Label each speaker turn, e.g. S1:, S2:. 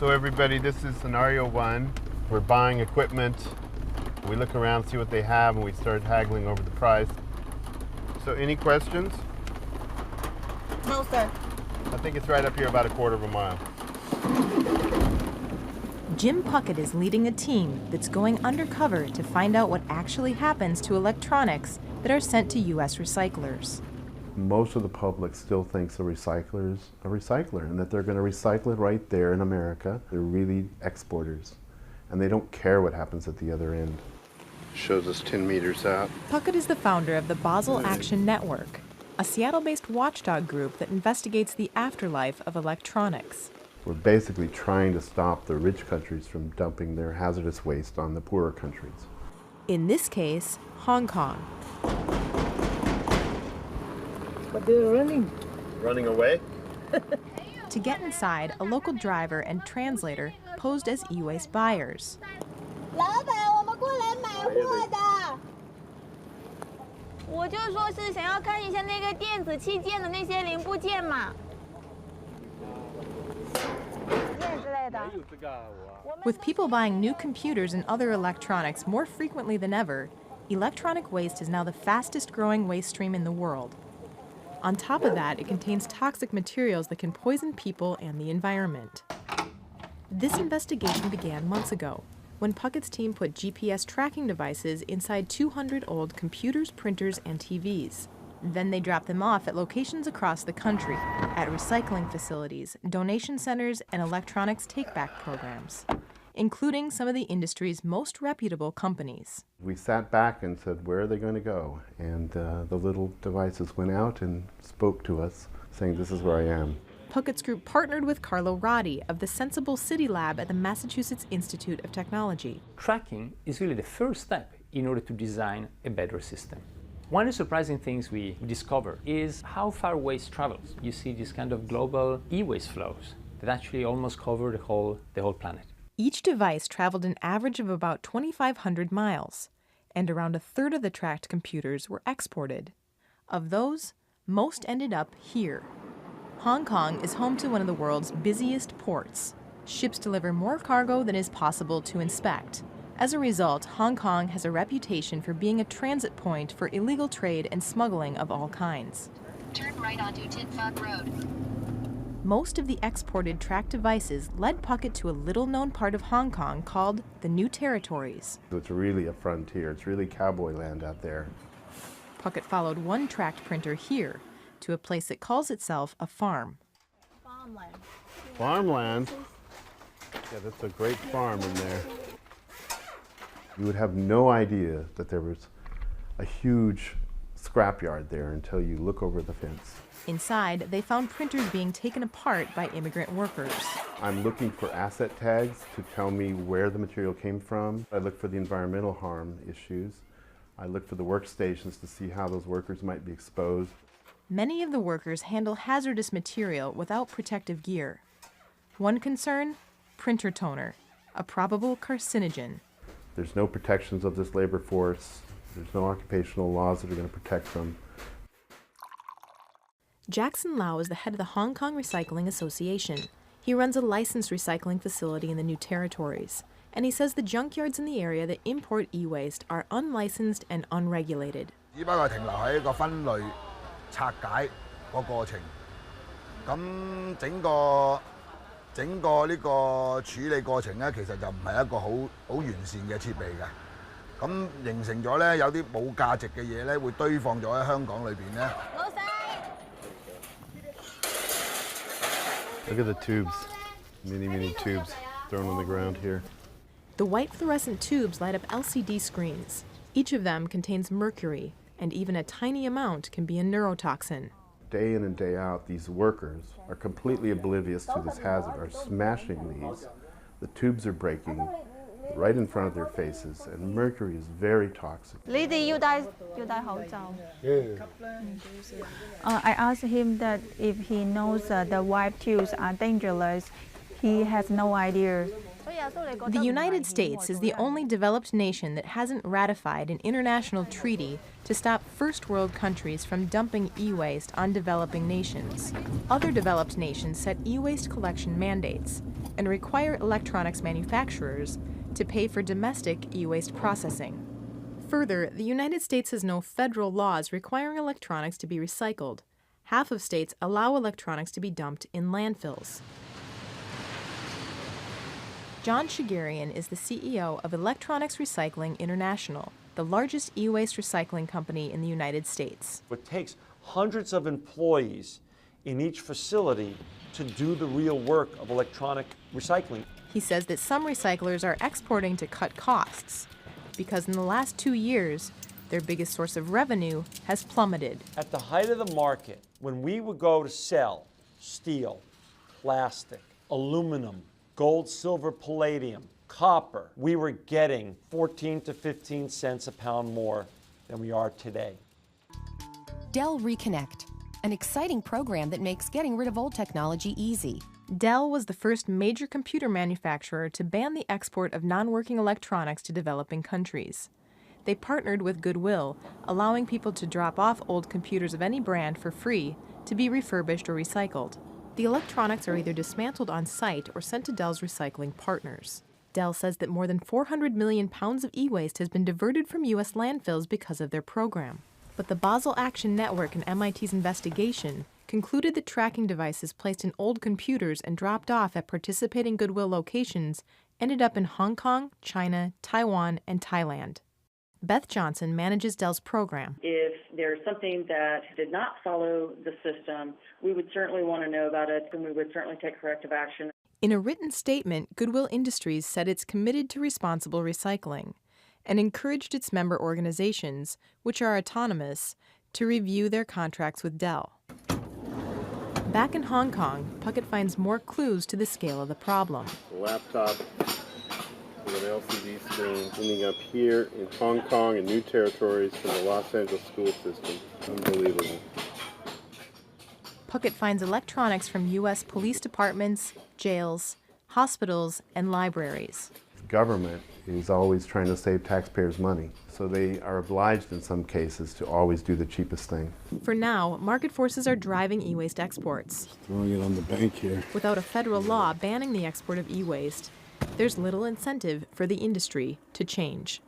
S1: So everybody, this is scenario one. We're buying equipment. We look around, see what they have, and we start haggling over the price. So any questions?
S2: No, sir.
S1: I think it's right up here about a quarter of a mile.
S3: Jim Puckett is leading a team that's going undercover to find out what actually happens to electronics that are sent to U.S. recyclers.
S4: Most of the public still thinks a recycler is a recycler and that they're going to recycle it right there in America. They're really exporters, and they don't care what happens at the other end.
S1: Shows us 10 meters out.
S3: Puckett is the founder of the Basel Action Network, a Seattle-based watchdog group that investigates the afterlife of electronics.
S4: We're basically trying to stop the rich countries from dumping their hazardous waste on the poorer countries.
S3: In this case, Hong Kong.
S2: But they're running.
S1: Running away?
S3: To get inside, a local driver and translator posed as e-waste buyers.
S2: 老板，我们过来买货的。
S5: 我就说是想要看一下那个电子器件的那些零部件嘛。
S3: With people buying new computers and other electronics more frequently than ever, electronic waste is now the fastest growing waste stream in the world. On top of that, it contains toxic materials that can poison people and the environment. This investigation began months ago, when Puckett's team put GPS tracking devices inside 200 old computers, printers, and TVs. Then they dropped them off at locations across the country, at recycling facilities, donation centers, and electronics take-back programs, including some of the industry's most reputable companies.
S4: We sat back and said, where are they going to go? And the little devices went out and spoke to us, saying, this is where I am.
S3: Puckett's group partnered with Carlo Roddi of the Sensible City Lab at the Massachusetts Institute of Technology.
S6: Tracking is really the first step in order to design a better system. One of the surprising things we discover is how far waste travels. You see these kind of global e-waste flows that actually almost cover the whole planet.
S3: Each device traveled an average of about 2,500 miles, and around a third of the tracked computers were exported. Of those, most ended up here. Hong Kong is home to one of the world's busiest ports. Ships deliver more cargo than is possible to inspect. As a result, Hong Kong has a reputation for being a transit point for illegal trade and smuggling of all kinds.
S7: Turn right onto Tin Fog Road.
S3: Most of the exported tracked devices led Puckett to a little-known part of Hong Kong called the New Territories.
S4: It's really a frontier. It's really cowboy land out there.
S3: Puckett followed one tracked printer here to a place that calls itself a farm.
S2: Farmland.
S1: Farmland? Yeah, that's a great farm in there.
S4: You would have no idea that there was a huge scrapyard there until you look over the fence.
S3: Inside, they found printers being taken apart by immigrant workers.
S4: I'm looking for asset tags to tell me where the material came from. I look for the environmental harm issues. I look for the workstations to see how those workers might be exposed.
S3: Many of the workers handle hazardous material without protective gear. One concern, printer toner, a probable carcinogen.
S4: There's no protections of this labor force. There's no occupational laws that are going to protect them.
S3: Jackson Lau is the head of the Hong Kong Recycling Association. He runs a licensed recycling facility in the New Territories, and he says the junkyards in the area that import e-waste are unlicensed and unregulated.
S8: 只不過停留喺一個分類拆解個過程，咁整個呢個處理過程咧，其實就唔係一個好完善嘅設備嘅，咁形成咗咧有啲冇價值嘅嘢咧會堆放咗喺香港裏邊咧。老細
S1: Look at the tubes. Many tubes thrown on the ground here.
S3: The white fluorescent tubes light up LCD screens. Each of them contains mercury, and even a tiny amount can be a neurotoxin.
S4: Day in and day out, these workers are completely oblivious to this hazard, are smashing these. The tubes are breaking right in front of their faces, and mercury is very toxic.
S5: 你哋要戴口罩。
S9: I asked him that if he knows the wipe tubes are dangerous. He has no idea.
S3: The United States is the only developed nation that hasn't ratified an international treaty to stop first world countries from dumping e-waste on developing nations. Other developed nations set e-waste collection mandates and require electronics manufacturers to pay for domestic e-waste processing. Further, the United States has no federal laws requiring electronics to be recycled. Half of states allow electronics to be dumped in landfills. John Shigarian is the CEO of Electronics Recycling International, the largest e-waste recycling company in the United States.
S9: It takes hundreds of employees in each facility to do the real work of electronic recycling.
S3: He says that some recyclers are exporting to cut costs because in the last 2 years, their biggest source of revenue has plummeted.
S9: At the height of the market, when we would go to sell steel, plastic, aluminum, gold, silver, palladium, copper, we were getting 14 to 15 cents a pound more than we are today.
S10: Dell Reconnect, an exciting program that makes getting rid of old technology easy.
S3: Dell was the first major computer manufacturer to ban the export of non-working electronics to developing countries. They partnered with Goodwill, allowing people to drop off old computers of any brand for free to be refurbished or recycled. The electronics are either dismantled on site or sent to Dell's recycling partners. Dell says that more than 400 million pounds of e-waste has been diverted from U.S. landfills because of their program. But the Basel Action Network and MIT's investigation concluded that tracking devices placed in old computers and dropped off at participating Goodwill locations ended up in Hong Kong, China, Taiwan, and Thailand. Beth Johnson manages Dell's program.
S11: If there's something that did not follow the system, we would certainly want to know about it, and we would certainly take corrective action.
S3: In a written statement, Goodwill Industries said it's committed to responsible recycling and encouraged its member organizations, which are autonomous, to review their contracts with Dell. Back in Hong Kong, Puckett finds more clues to the scale of the problem.
S4: The laptop with an LCD screen ending up here in Hong Kong and new territories for the Los Angeles school system. Unbelievable.
S3: Puckett finds electronics from U.S. police departments, jails, hospitals, and libraries.
S4: The government is always trying to save taxpayers' money, so they are obliged in some cases to always do the cheapest thing.
S3: For now, market forces are driving e-waste exports.
S4: Throwing it on the bank here.
S3: Without a federal law banning the export of e-waste, there's little incentive for the industry to change.